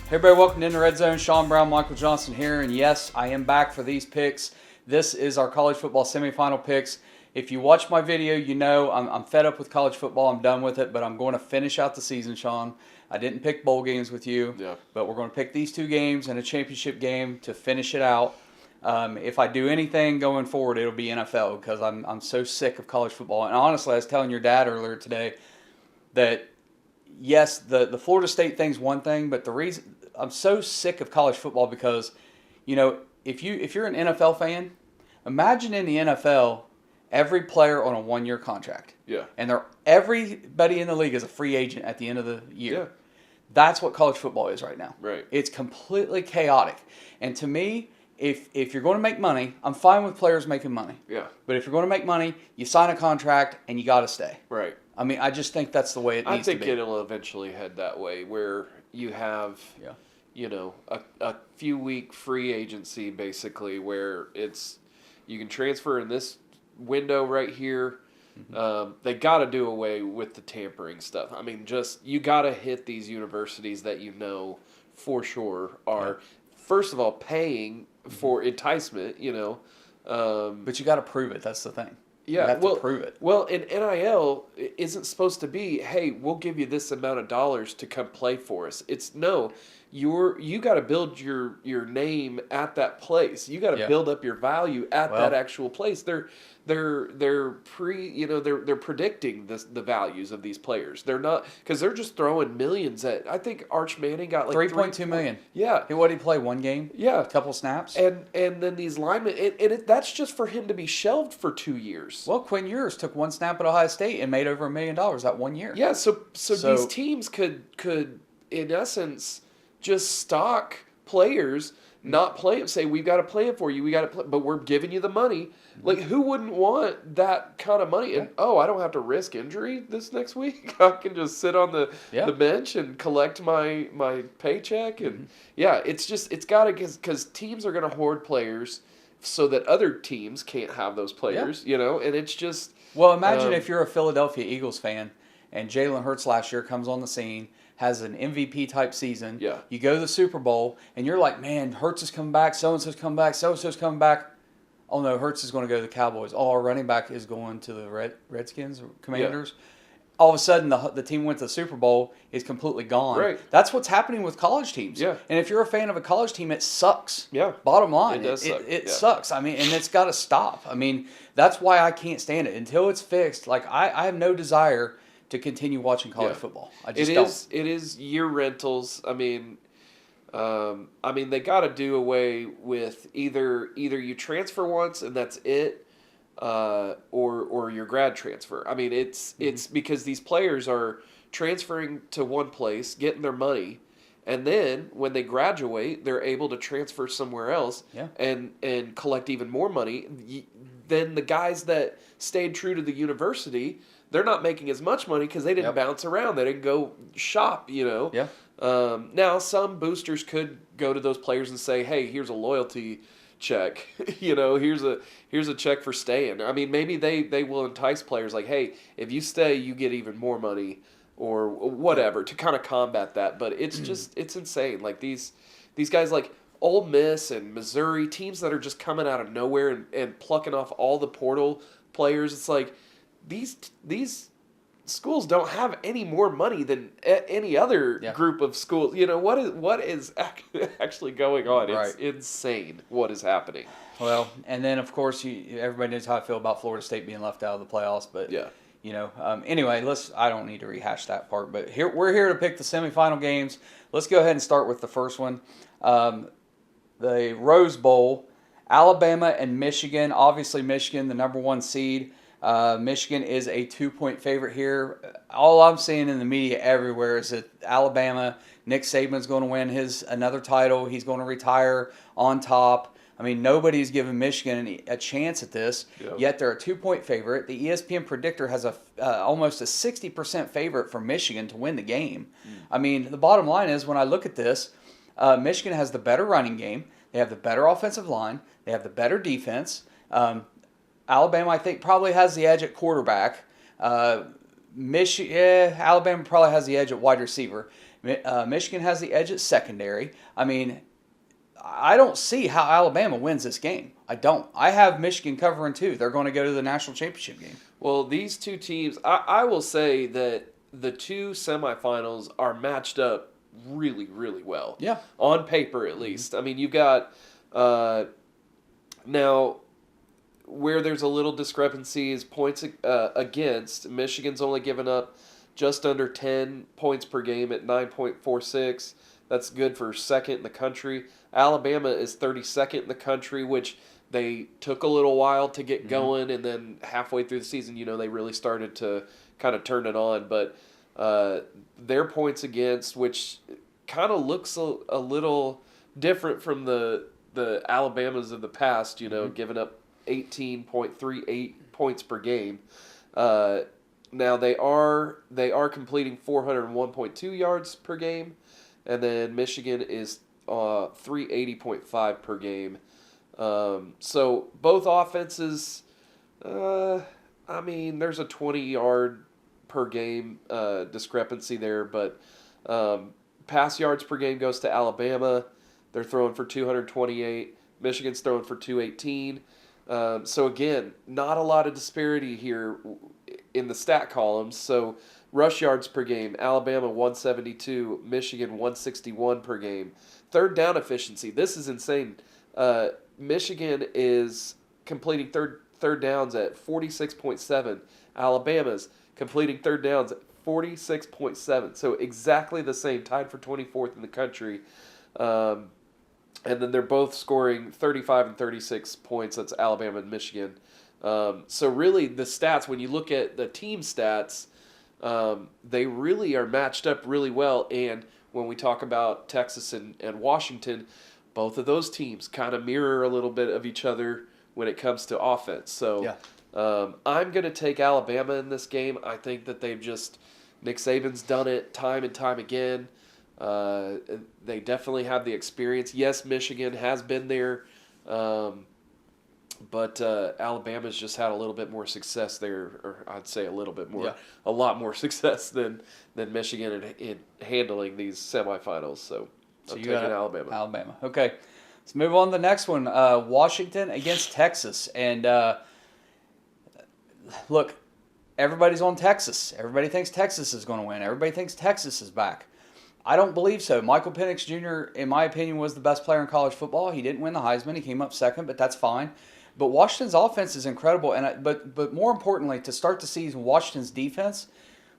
Hey everybody, welcome to In the Red Zone. Sean Brown, Michael Johnson here, and yes, I am back for these picks. This is our college football semifinal picks. If you watch my video, you know I'm fed up with college football. I'm done with it, but I'm going to finish out the season, Sean. I didn't pick bowl games with you, but we're going to pick these two games and a championship game to finish it out. If I do anything going forward, it'll be NFL because I'm so sick of college football. And honestly, I was telling your dad earlier today that yes, the Florida State thing's one thing, but the reason I'm so sick of college football because, you know, if you're an NFL fan, imagine in the NFL every player on a 1-year contract. Yeah. And everybody in the league is a free agent at the end of the year. Yeah. That's what college football is right now. Right. It's completely chaotic. And to me, if you're going to make money, I'm fine with players making money. Yeah. But if you're going to make money, you sign a contract and you got to stay. Right. I mean, I just think that's the way it needs to be. I think it'll eventually head that way where you have, you know, a few week free agency basically where you can transfer in this window right here. Mm-hmm. They got to do away with the tampering stuff. I mean, you got to hit these universities that you know for sure are, first of all, paying for enticement, you know. But you got to prove it. That's the thing. Yeah, you have to prove it. Well, and NIL isn't supposed to be, hey, we'll give you this amount of dollars to come play for us. It's no, you got to build your name at that place. You got to build up your value at that actual place. They're predicting the values of these players. They're not, because they're just throwing millions at. I think Arch Manning got like $3.2 million. Yeah. What did he play? One game? Yeah. A couple snaps. And then these linemen, that's just for him to be shelved for 2 years. Well, Quinn Ewers took one snap at Ohio State and made over $1 million that 1 year. Yeah. So these teams could in essence just stock players, not play it. Say we've got a plan for you. We got to play, but we're giving you the money. Like, who wouldn't want that kind of money? And I don't have to risk injury this next week. I can just sit on the bench and collect my paycheck. And it's got to, because teams are going to hoard players so that other teams can't have those players. You know, and it's just. Well, imagine if you're a Philadelphia Eagles fan and Jalen Hurts last year comes on the scene, has an MVP type season. Yeah. You go to the Super Bowl and you're like, man, Hurts is coming back, so and so's coming back, so and so's coming back. Oh no, Hurts is going to go to the Cowboys. Oh, our running back is going to the Redskins or Commanders. Yeah. All of a sudden, the team went to the Super Bowl is completely gone. Right. That's what's happening with college teams. Yeah. And if you're a fan of a college team, it sucks. Yeah. Bottom line, it does suck. It sucks. I mean, and it's got to stop. I mean, that's why I can't stand it until it's fixed. Like I have no desire to continue watching college football. I just don't. It is year rentals. I mean, they got to do away with either you transfer once and that's it, or your grad transfer. I mean, it's because these players are transferring to one place, getting their money, and then when they graduate, they're able to transfer somewhere else and collect even more money. Then the guys that stayed true to the university, they're not making as much money because they didn't bounce around. They didn't go shop, you know. Yeah. Now, some boosters could go to those players and say, hey, here's a loyalty check. You know, here's a check for staying. I mean, maybe they will entice players like, hey, if you stay, you get even more money or whatever to kind of combat that. But it's just, it's insane. Like these guys like Ole Miss and Missouri, teams that are just coming out of nowhere and plucking off all the portal players. It's like, these schools don't have any more money than any other group of schools. You know, what is actually going on? It's insane what is happening. Well, and then of course everybody knows how I feel about Florida State being left out of the playoffs, but you know, anyway, I don't need to rehash that part, but we're here to pick the semifinal games. Let's go ahead and start with the first one. The Rose Bowl, Alabama and Michigan. Obviously Michigan, the number 1 seed. Michigan is a 2-point favorite here. All I'm seeing in the media everywhere is that Alabama, Nick Saban's going to win another title. He's going to retire on top. I mean, nobody's given Michigan a chance at this, yet they're a 2-point favorite. The ESPN predictor has almost a 60% favorite for Michigan to win the game. I mean, the bottom line is when I look at this, Michigan has the better running game. They have the better offensive line. They have the better defense. Alabama, I think, probably has the edge at quarterback. Alabama probably has the edge at wide receiver. Michigan has the edge at secondary. I mean, I don't see how Alabama wins this game. I don't. I have Michigan covering too. They're going to go to the national championship game. Well, these two teams, I will say that the two semifinals are matched up really, really well. Yeah. On paper, at least. I mean, you've got now where there's a little discrepancy is points against. Michigan's only given up just under 10 points per game at 9.46. That's good for second in the country. Alabama is 32nd in the country, which they took a little while to get going, and then halfway through the season, they really started to kind of turn it on. But their points against, which kind of looks a little different from the Alabamas of the past, giving up 18.38 points per game. Now they are completing 401.2 yards per game, and then Michigan is 380.5 per game. So both offenses, there's a 20-yard per game discrepancy there, but pass yards per game goes to Alabama. They're throwing for 228. Michigan's throwing for 218. So again, not a lot of disparity here in the stat columns. So rush yards per game, Alabama 172, Michigan 161 per game. Third down efficiency, this is insane. Michigan is completing third downs at 46.7. Alabama's completing third downs at 46.7. So exactly the same, tied for 24th in the country. And then they're both scoring 35 and 36 points. That's Alabama and Michigan. So really the stats, when you look at the team stats, they really are matched up really well. And when we talk about Texas and Washington, both of those teams kind of mirror a little bit of each other when it comes to offense. So I'm going to take Alabama in this game. I think that Nick Saban's done it time and time again. They definitely have the experience. Yes, Michigan has been there, but Alabama's just had a little bit more success there, or I'd say a lot more success than Michigan in handling these semifinals. So I'm taking Alabama. Alabama. Okay, let's move on to the next one. Washington against Texas, and look, everybody's on Texas. Everybody thinks Texas is going to win. Everybody thinks Texas is back. I don't believe so. Michael Penix Jr., in my opinion, was the best player in college football. He didn't win the Heisman. He came up second, but that's fine. But Washington's offense is incredible. But more importantly, to start the season, Washington's defense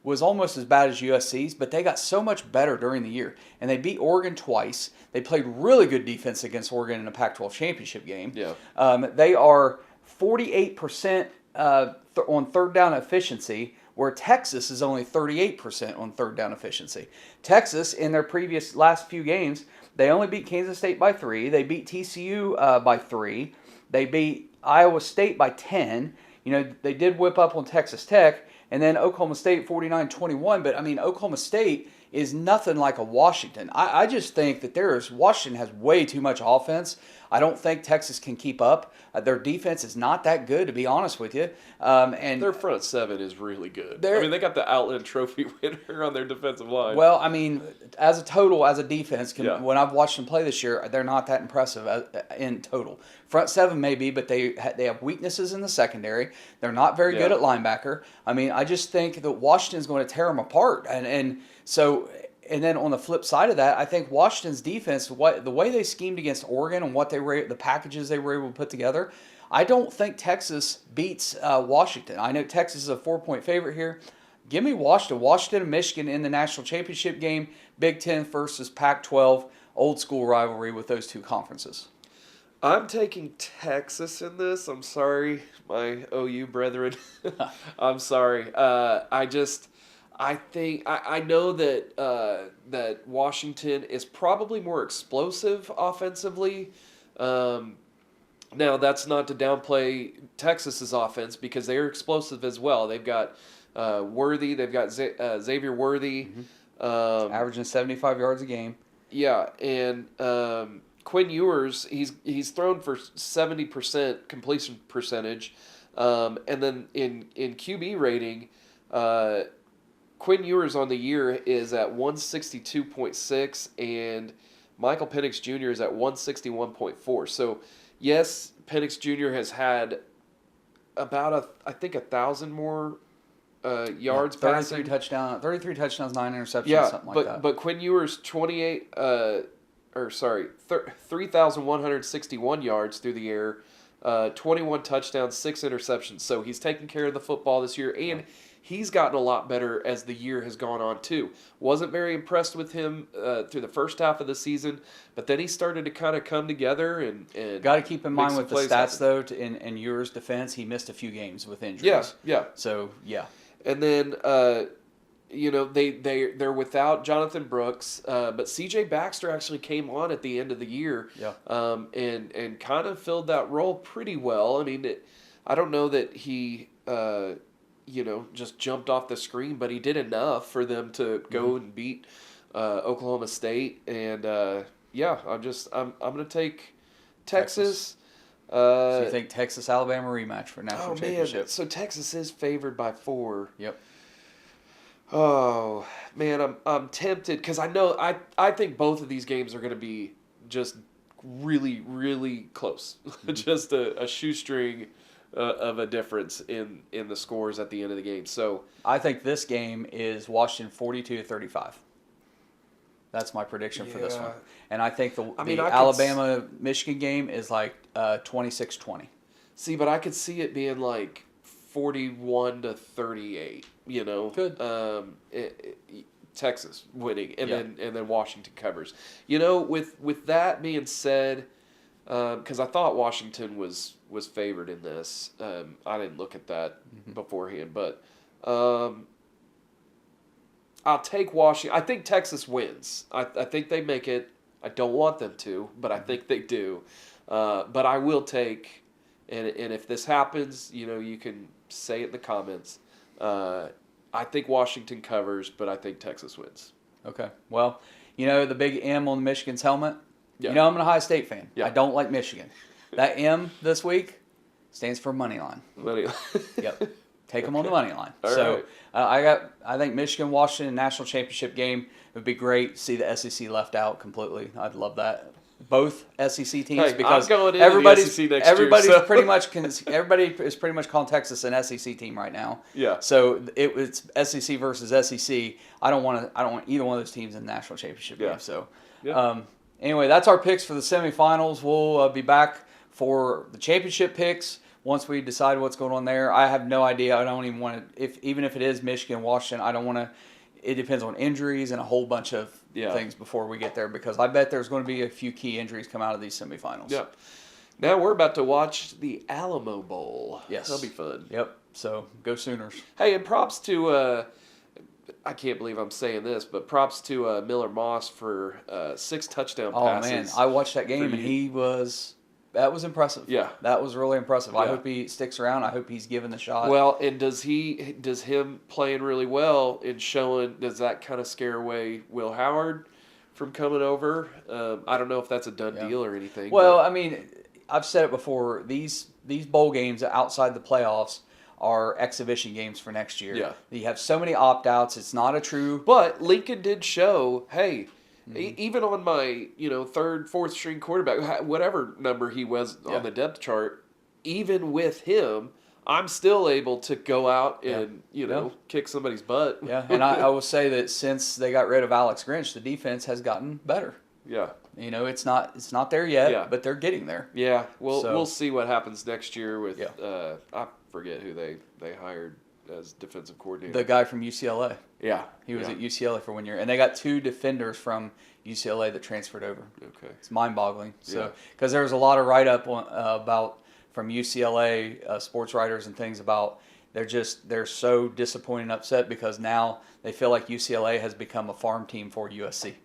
was almost as bad as USC's, but they got so much better during the year. And they beat Oregon twice. They played really good defense against Oregon in a Pac-12 championship game. Yeah. They are 48% on third down efficiency, where Texas is only 38% on third down efficiency. Texas, in their last few games, they only beat Kansas State by 3. They beat TCU by 3. They beat Iowa State by 10. They did whip up on Texas Tech. And then Oklahoma State 49-21. But, Oklahoma State is nothing like a Washington. I just think that Washington has way too much offense. I don't think Texas can keep up. Their defense is not that good, to be honest with you. And their front seven is really good. They got the Outland Trophy winner on their defensive line. Well, as a defense, when I've watched them play this year, they're not that impressive in total. Front seven maybe, but they have weaknesses in the secondary. They're not very good at linebacker. I just think that Washington's going to tear them apart. And then on the flip side of that, I think Washington's defense, the way they schemed against Oregon and the packages they were able to put together, I don't think Texas beats Washington. I know Texas is a 4-point favorite here. Give me Washington. Washington and Michigan in the national championship game, Big Ten versus Pac-12, old school rivalry with those two conferences. I'm taking Texas in this. I'm sorry, my OU brethren. I'm sorry. I know that Washington is probably more explosive offensively. Now, that's not to downplay Texas's offense because they are explosive as well. They've got Worthy. They've got Xavier Worthy. Averaging 75 yards a game. Yeah, and Quinn Ewers, he's thrown for 70% completion percentage. And then in QB rating, Quinn Ewers on the year is at 162.6, and Michael Penix Jr. is at 161.4. So, yes, Penix Jr. has had about, I think, 1,000 more yards passing. 33 touchdowns, 9 interceptions, something like that. But Quinn Ewers 3,161 yards through the air, 21 touchdowns, 6 interceptions. So he's taking care of the football this year, and he's gotten a lot better as the year has gone on too. Wasn't very impressed with him through the first half of the season, but then he started to kind of come together and got to keep in mind with the stats though. In Ewers' defense, he missed a few games with injuries. Yeah. So yeah. And then, they're without Jonathan Brooks, but C.J. Baxter actually came on at the end of the year, and kind of filled that role pretty well. I mean, I don't know that he, just jumped off the screen, but he did enough for them to go and beat Oklahoma State. And I'm going to take Texas. So you think Texas-Alabama rematch for national championship? So Texas is favored by 4. Yep. Oh man, I'm tempted because I think both of these games are going to be just really, really close. Just a shoestring of a difference in the scores at the end of the game. So I think this game is Washington 42-35. That's my prediction for this one. And I think the Alabama-Michigan game is like 26-20. See, but I could see it being like 41-38. Good. Texas winning, and then Washington covers. With that being said, because I thought Washington was favored in this. I didn't look at that beforehand, but I'll take Washington. I think Texas wins. I think they make it. I don't want them to, but I think they do. But I will take, and if this happens, you can say it in the comments. I think Washington covers, but I think Texas wins. Okay. Well, the big M on Michigan's helmet? Yeah. I'm an Ohio State fan. Yeah. I don't like Michigan. That M this week stands for money line. Money line. Yep. Take them on the money line. All right. I think Michigan-Washington national championship game would be great. See the SEC left out completely. I'd love that. Both SEC teams because everybody is pretty much calling Texas an SEC team right now. Yeah. So it's SEC versus SEC. I don't want either one of those teams in the national championship game. So anyway, that's our picks for the semifinals. We'll be back for the championship picks once we decide what's going on there. I have no idea. I don't even want to. Even if it is Michigan, Washington, I don't want to. It depends on injuries and a whole bunch of things before we get there because I bet there's going to be a few key injuries come out of these semifinals. Yep. Now we're about to watch the Alamo Bowl. Yes. That'll be fun. Yep. So go Sooners. Hey, and props to, I can't believe I'm saying this, but props to Miller Moss for 6 touchdown passes. Oh, man. I watched that game and that was impressive. Yeah. That was really impressive. Yeah. I hope he sticks around. I hope he's given the shot. Well, and does him playing really well and showing, does that kind of scare away Will Howard from coming over? I don't know if that's a done deal or anything. Well, I mean, I've said it before. These bowl games outside the playoffs are exhibition games for next year. Yeah. You have so many opt-outs. It's not a true... But Lincoln did show, hey... Even on my, third, fourth string quarterback, whatever number he was on the depth chart, even with him, I'm still able to go out and, kick somebody's butt. Yeah, and I will say that since they got rid of Alex Grinch, the defense has gotten better. Yeah. It's not there yet, but they're getting there. Yeah, we'll see what happens next year with, I forget who they hired as defensive coordinator. The guy from UCLA. Yeah. He was at UCLA for 1 year. And they got 2 defenders from UCLA that transferred over. Okay. It's mind-boggling. So, because there was a lot of write-up from UCLA sports writers and things about they're so disappointed and upset because now they feel like UCLA has become a farm team for USC.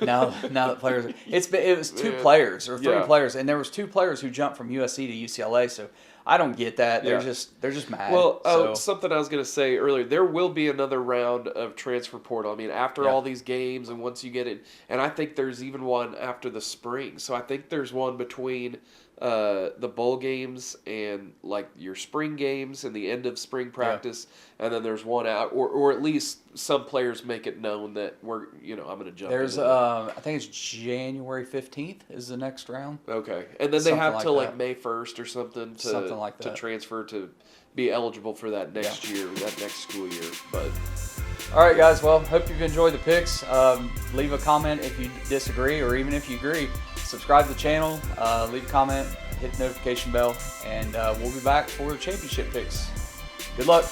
now that players, it was 2 players or 3 players, and there was 2 players who jumped from USC to UCLA. So I don't get that. They're just mad. Well, something I was going to say earlier, there will be another round of transfer portal. I mean, after all these games and once you get it, and I think there's even one after the spring. So I think there's one between the bowl games and like your spring games and the end of spring practice, and then there's one out, or at least some players make it known that I'm going to jump. There's I think it's January 15th is the next round. Okay, and then they have till like May 1st or something to transfer to be eligible for that next year, that next school year. But all right, guys. Well, hope you've enjoyed the picks. Leave a comment if you disagree, or even if you agree. Subscribe to the channel, leave a comment, hit the notification bell, and we'll be back for the championship picks. Good luck.